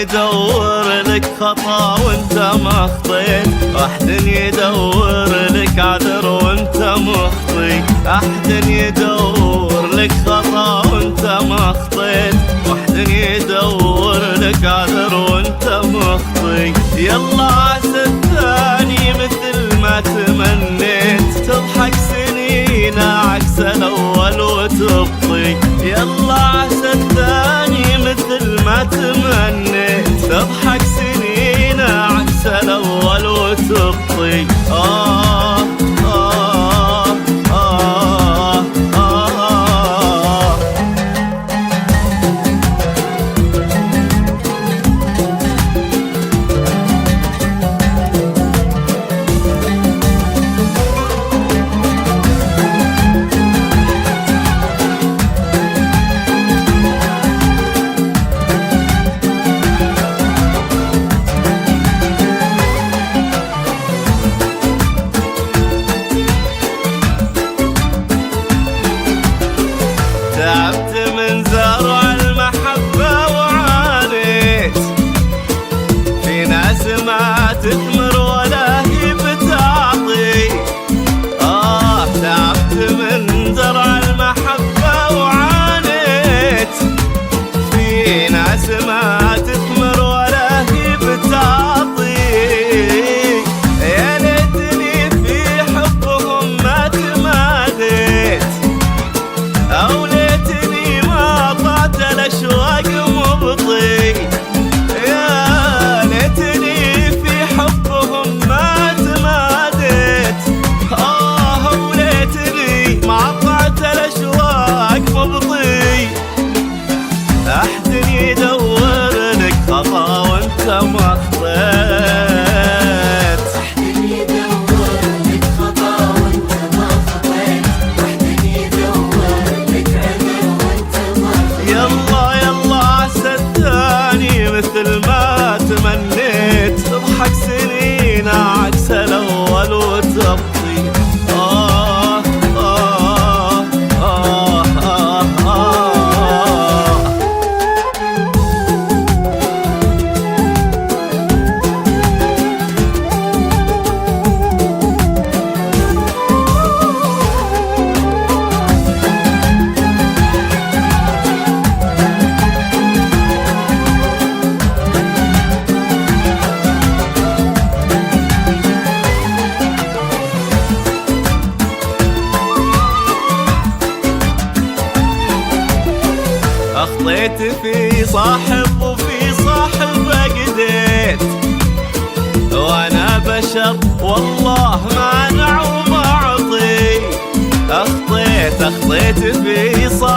يدور لك خطا وانت ما خطيت، احد يدور لك عذر وانت مخطي، احد يدور لك خطا وانت ما خطيت، واحد يدور لك عذر وانت مخطي. يلا عسى الثاني مثل ما تمنيت، تضحك سنين عكس الاول وتبطي. يلا عسى الثاني مثل ما تمنيت، تضحك سنين عكس الاول وتبطي. تعبت من زرع المحبة وعانيت، في ناس ما تثمر ولا هي بتعطي. تعبت من زرع المحبة وعانيت، في ناس ما تثمر ولا هي بتعطي. يا ليتني في حبهم ما تماديت، أو ليتني ما طعت الأشواق مبطي. يا ليتني في حبهم ما تماديت، أو ليتني ما طعت الأشواق مبطي. أحد يدور لك خطا وانت ما خطيت، مثل ما تمنيت، تضحك سنين عكس الاول وتبطي. أخطيت في صاحب وفي صاحب قديت، وأنا بشر والله مانع وما أعطي. أخطيت في صاحب